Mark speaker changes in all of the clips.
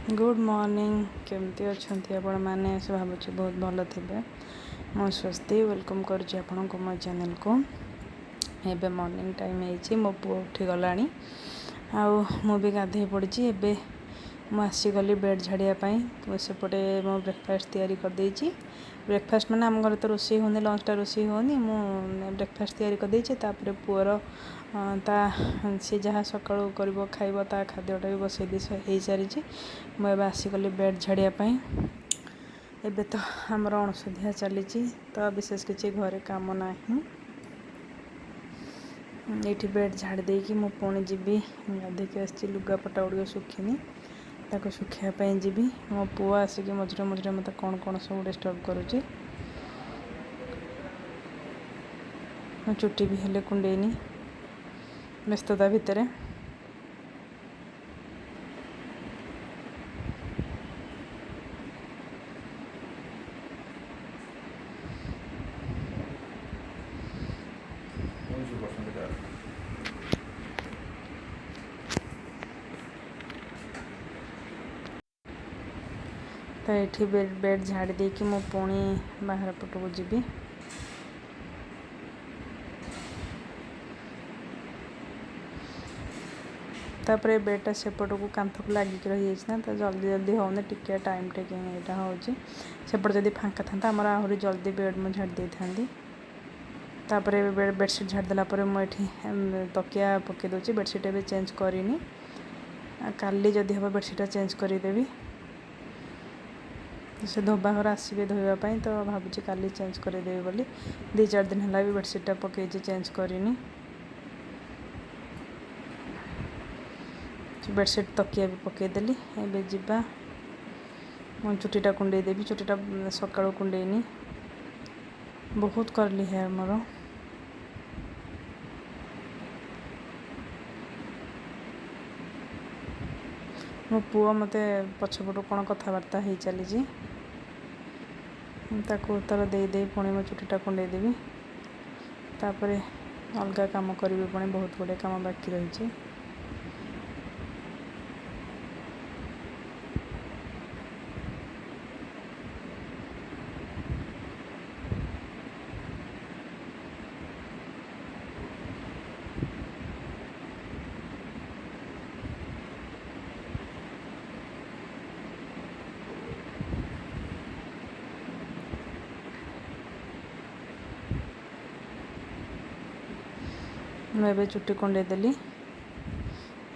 Speaker 1: good morning केमती अच्छा आपण मैंने से भावुँ बहुत भल थे मो स्वस्ति वेलकम करुच्ची आपण को मो चैनल को एबे मॉर्निंग टाइम है मो पु उठी गला आउ भी गाधे पड़ी एबे मुसीगली बेड झाड़ियापाई सेपटे मो ब्रेकफास्ट तैयारी करदे ब्रेकफास्ट मैंने आम घर तो रोसे होनी लंचटा रोसे होनी मु ब्रेकफास्ट तैयारी करदे पुअर ता सी जहाँ सका कर खाइब ता खाद्यटा भी बसई हो सारी मुझे आसीगली बेड झाड़ियापाई एबे तो आमर अणसुधिया चली तो विशेष किसी घरे काम ना ये बेड झाड़ देकी मु पुणी जीवी गाधिक आसी लुगापटा गुड़ सुखीनी ताको सुखापी जी मो पुआ आसिक मझे मझे मत कौन कौन सब डिस्टर्ब करुच्ची मो चुट्टी भी हेले कुंडेनी व्यस्तता भितर तो ये बेड झाड़ी देकी मो पुणी बाहर पटक जीवी तापर बेडटा सेपट को कांथ को लगिक रही तो जल्दी जल्दी होने टिके टाइम टेकिंग यहाँ हो सेपट जब फाँका था आमर आहरी जल्दी बेड मुझे झाड़ दे था तापर बेडसीट झाड़देला मुझे तकिया पकई दूसरी बेडसीट भी चेंज करनी काली जदि हम बेडसीटा चेंज करदेवी से धोबा घर आसवे धोवाई तो भावुँ काली चेंज करदेवी बोली 2-4 दिन है भी बेडसीटा पकई चेंज करनी बेडसीट तकिया भी पकईदेली एबे जीवा मो चुटीटा कुंडे देवी चुटीटा सका कुंडेनी बहुत करली हेयर मोर मो पुआ मत पछपटू कौन कथबार्ता हो चली ताको उत्तर दे पुणी मो चुटीटा कुंडे देवी तापर अलग काम करी पुणी बहुत गुड़े काम बाकी रही मैं चुट्टी कुंडे देली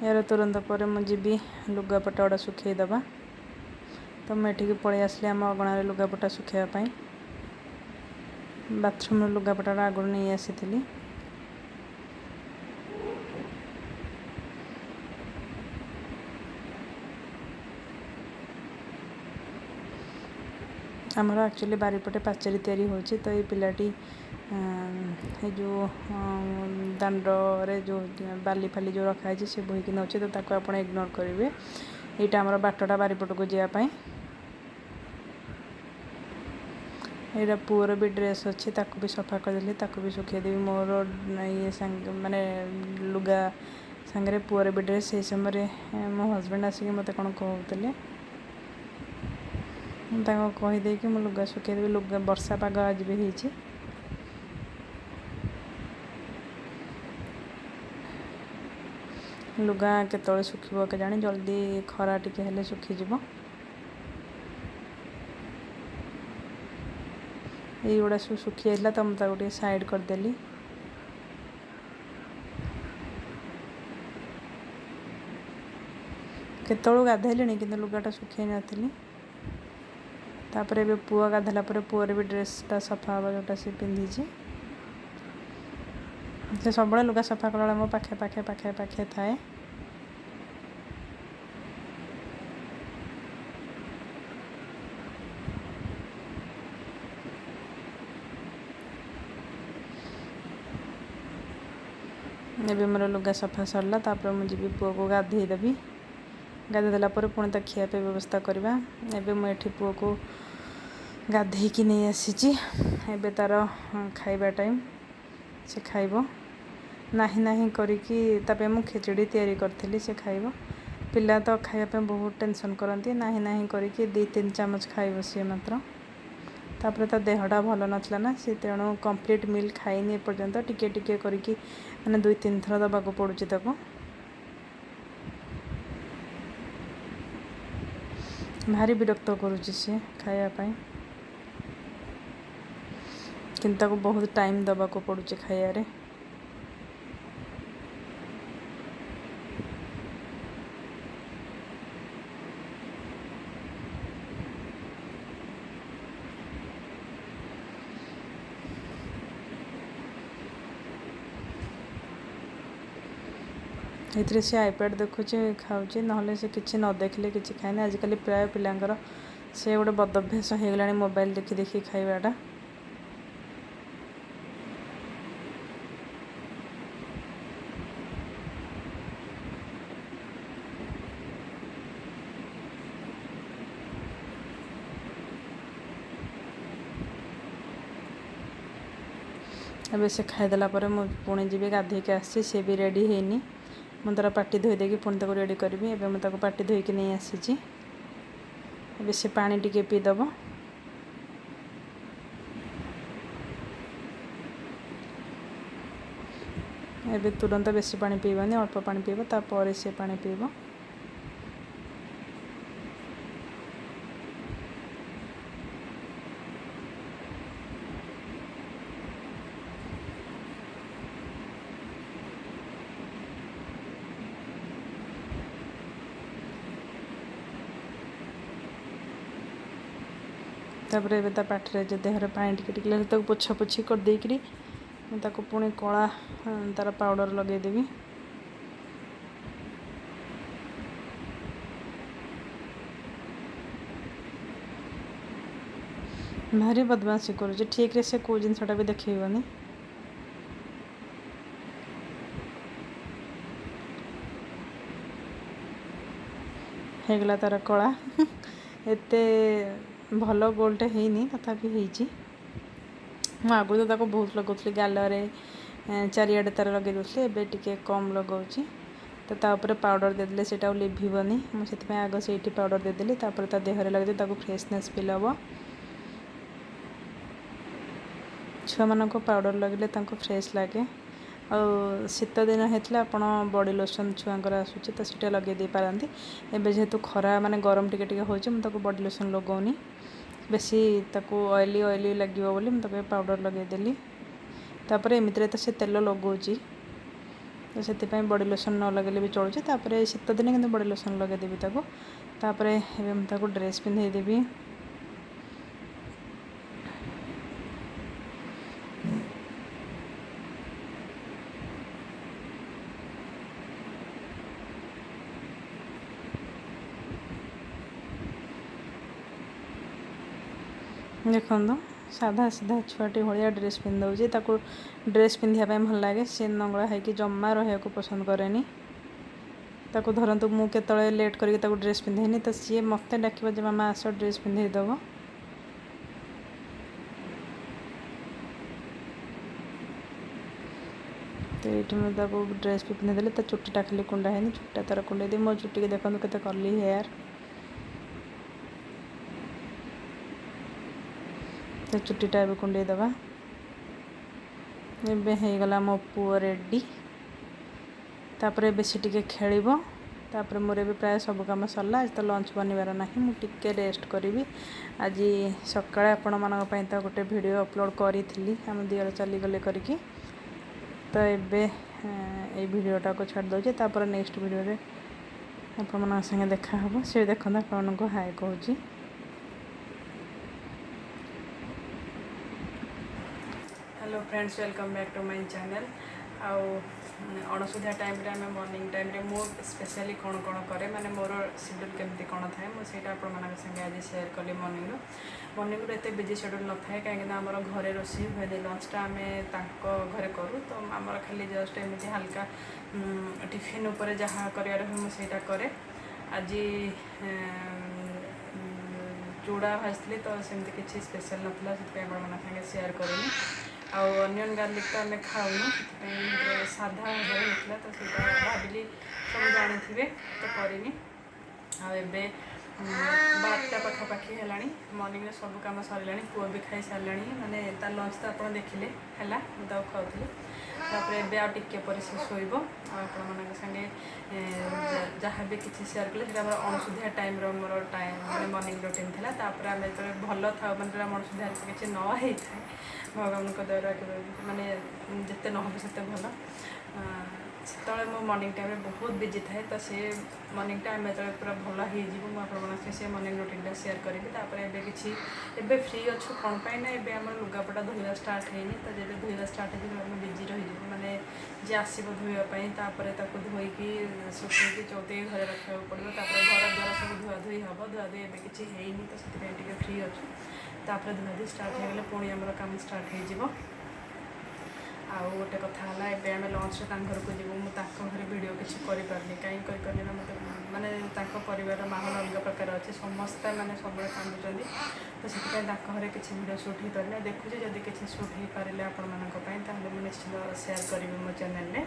Speaker 1: यार तुरंत पर मुझे लुगापटा गुड़ा सुखेदबा तो मुझे पलि आसली आम अगणार लुगापटा सुखापी बाथरूम लुगापटा आगुरी नहीं आसी आमर एक्चुअली बारीपटे पाचेरी तैयारी होची तो ये पिलाटी ये जो दांडे जो बाली फाली जो रखाई से बोहीकि नौ तो ताको आपण इग्नोर करेंगे यहाँ आमर बाटटा बारीपट को जावाई यहाँ पुअर भी ड्रेस अच्छी ताको भी सफा करदेली ताको भी सुखेदेवी मोर ये माने लुगा सांगे पुअर भी ड्रेस से समय मो हजबैंड आसिक मत कौन कहते कहीदे कि लुगा सुखेदेवी लुगा वर्षा पाग आज भी होती लुगा केतले सुखिब के जानी जल्दी खरा टिके हेले सुखीज युड़ा सब सुखी जाता तो मुझे गोटे साइड करदेली केतलू गाधेली कि लुगाटा सुखी नी तापर ए पुआ गाधेला पुअर भी ड्रेसटा सफा हाँ जोटा सी पिंधि से सब लुगा सफा कला मो पाखे पाखे पाखे पाखे थाए एबे मोर लुगा सफा सरला तापर मुझे पुआ को गाधेदेवी गाधेदेला पुणी तो खियापी व्यवस्था करवा एबे मुझे पुआ को गाधेकी नहीं आसी एबे तार खाइबा टाइम से खाइब नाही नाही करिकी तापे मु खिचड़ी तैयारी करथिली से खाइब पिला तो खाइबा बहुत टेंशन करती नाही नाही करके 2-3 चामच खाइब सी मात्र तापर ता देहटा भल नाला ना सी तेणु कंप्लीट मिल खाइनी एपर्यंत टिके टिके करके मैंने 2-3 थर दबाक पड़ुची ताको भारी विरक्त करुच्ची सी खायापाई किंतु बहुत टाइम दबाक पड़ुची खाइबारे ये सी आईपैड देखुचे खाऊँ ना से किसी न देखले कि खाए आजिकल प्राय पिलांकर से गोटे बदभ्यास हो गला मोबाइल देखी देखी खाइबाटा अब से खाईदेला पुणी जी गाधेक आसी सी भी रेडी है मुझे तार पाटी धोई देगी पुणी तक रेडी करी एवं मुझे पाटी धोईकी नहीं आसी से पानी टिके पीदब एबे तुरंत बेसी पानी पीबानी अल्प पानी पीब तापर से पानी पीब तापर एबे ता पाठरे जो देहरे पानी टिके टिके लगे पोछा पोछी कर देकरी ताको पुणी कला तार पाउडर लगेदेवी भारी बदमाशी करुचे ठीक रे से को जिनसटा भी देखनी हेगला तार कला एते भल गोलटे हैनी तथापि होती आगुरी तो बहुत लगौली गालरे चारिआडे तार लगे दूसरी एवं टे कम लगाऊँ तो तापर पाउडर देदेले से लिभनी मुझे आग से पाउडर देदेली तापर ता देहरे लगे फ्रेशनेस फिल हम छुआ मानक पाउडर लगे फ्रेश लगे और शीत दिन होता आपड़ बॉडी लोशन छुआंकर आसूँ तो सीटा लगे दे पारती एवं जेहेतु खरा माने गरम टिके हो बॉडी लोशन लगौनी बेसी ताको ऑयली ऑयली लगे बोली मुझे पाउडर लगेदेली तापर एमती तो से तेल लगौची तो से बॉडी लोशन न लगे भी चलुचे शीत दिन कि बॉडी लोशन लगेदेवी तापर मुझे ड्रेस पिंधेदेवी देखो साधा सीधा छुआटी भाया ड्रेस पिंधाऊँ ताको ड्रेस पिंधापी भल लगे सी नंगला है जमा रहा पसंद कैनि ताको धरतु मु केतले लेट करके ड्रेस पिंधेनी तो सी मत डाक मामा आस ड्रेस पिंधेदब तो ये मुझे ड्रेस भी पिंधेदेली तो चुटीटा खाली कुंडा है चुटीटा तार कुंडे दी मो चुटी के देखो के कर्ली हेयर तो चुटीटा ए कुंडे दबा एगला मो पुओ रेडी तापर बेसी टिके खेलिबो तापर मोर भी प्राय सब काम सरला आज तो लंच बनवार ना मुझे रेस्ट करी आज सकाଳେ आपण मानक पई तो गोटे वीडियो अपलोड करी आम दियर चली गले करके तो एबे ए वीडियोटा को छाड़ दौचे तापर नेक्स्ट वीडियो रे आपण मन संगे देखा हबो से देखन आपण को हाय कहूची hello friends welcome back to my channel अणसुधिया टाइम रे आम मॉर्निंग टाइम रे मो स्पेशली कौन कौन करे माने मोर शेड्यूल केमती कौन थाए मुझे आपण संगे आज शेयर कली मॉर्निंग एत बिजी शेड्यूल न थाए कहीं आमर घरे रोषे हुए लंचटा आम घरे करूँ तो आमर खाली जस्ट एमती हल्का टिफिन उपर जहाँ कर मुझे करे आज चूड़ा भाजती तो सेमती किसी स्पेशल नाला से शेयर करें आनियन गार्लिक तो आम खाऊनु साधा भाव होता तो भाविली सब जानी तो करें आबे 12टा पाखापाखि है मॉर्निंग सब कम सर पुआ भी खाई सारे माने तार लंच तो आप देखिले है मुझे खाऊली तापर एबे आ टिके पर से शोब आपण मान संगे जहाँ भी किसी सेयार कले से अणुसुधिया टाइम मोर टाइम मैंने मॉर्निंग रूटीन थी तापर आम जो भल था मतलब अणुसुधिया किसी न होता है भगवान द्वारा माने जिते न हो से भल से मो मॉर्निंग टाइम बहुत बिजी थाए तो से मॉर्निंग टाइम जो पूरा भल हो आप से मॉर्निंग रूटीन शेयर करी एबे किसी एबे फ्री अच्छु कौन पाई ना एबे आम लुगापटा धोवा स्टार्ट होनी तो जब धोवा स्टार्ट हो बिजी रही माने जी आसब धोवाई धोईकी सुखी चौथे घरे रखा पड़ो घर द्वारा सब धुआ धुई हम धुआ धुई एबे किसी होनी तो से फ्री अच्छु तापर धुआ धुई स्टार्ट हो गले पुणी आम कम स्टार्ट हो आउ गोटे कथा है एबे आम लंच घर को जीव मुझे घरे वीडियो किसी करें कहीं ना मतलब माने परिवार माहौल अलग प्रकार अच्छे समस्ते मैंने सब कांदुंट तो से घरे किसी वीडियो शूट हो पारे देखुचे जब किसी शूट हो पारे आपण मुझे निश्चित शेयर करी मो चैनल में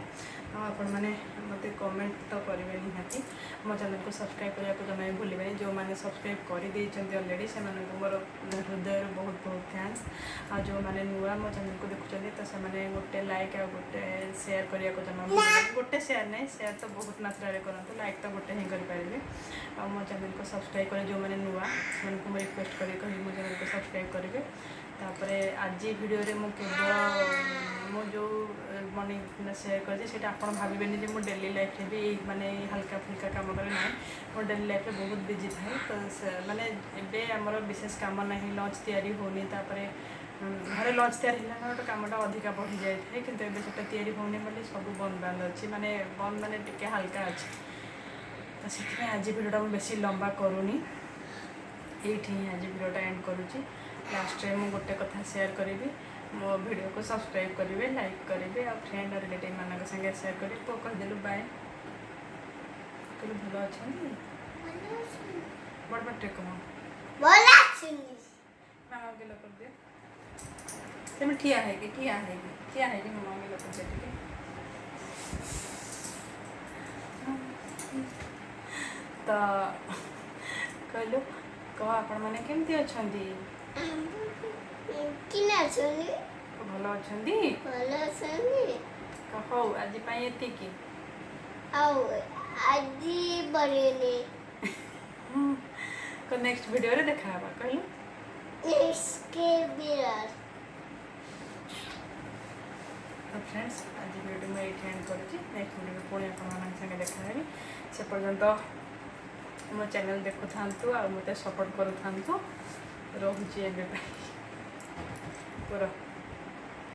Speaker 1: आपण मैंने मत कमेंट तो करेंगे निहाती मो चैनल को सब्सक्राइब करने को जमा भूल जो मैंने सब्सक्राइब कर ऑलरेडी से मोर हृदय बहुत बहुत थैंक्स आ जो मैंने नुआ मो चैनल को देखुं तो से गोटे लाइक आ गोटे शेयर करने को जमा भूल गोटे शेयर नहीं शेयर तो बहुत मात्रा करूँ लाइक तो गोटे ही करेंगे आ मो चैनल को सब्सक्राइब करें जो मैंने नुआ से रिक्वेस्ट करी मो चैनल को सब्सक्राइब करेंगे तापर आज वीडियो रे मो केवल मो जो मॉर्निंग शेयर कर आप भावेनि मो डेली लाइफ भी माने हल्का फुल्का कम करे ना मो डेली लाइफ बहुत बिजी थाए तो माने एबे आमर विशेष कम ना लंच तैयारी होनी तापर घरे लंच तैयारी है गोटे कमटा अधिका बढ़ी जाए कि तैयारी होनी बोली सब बंद बांध अच्छी माने बंद माने टिके हल्का अच्छी तो से आज वीडियोटा मुझे बेसी लंबा करूनी ये आज वीडियोटा एंड करुँची लास्ट में गोटे कथा शेयर करी मो वीडियो को सब्सक्राइब करेंगे लाइक करेंगे और फ्रेंड और रिलेटिव मान संगे शेयर करेंगे तो कहीदेलु बाय कहलु भल अच्छा बड़ बाटे कह मामा गिलो कर दे तुम ठिया है कि मामा गिलो कर दे ठीक तो कहलु कह आपण मैंने केमती अच्छा भल अच्छा हौ आज एतिकी नेक्स्ट वीडियो रे देखा कहलु तो फ्रेंड्स आज वीडियो में ये एंड करुँची नेक्स्ट वीडियो पुणी आप देखा से पर्यंत मो चैनल देखु था आ मत सपोर्ट करूँ रोचे पूरा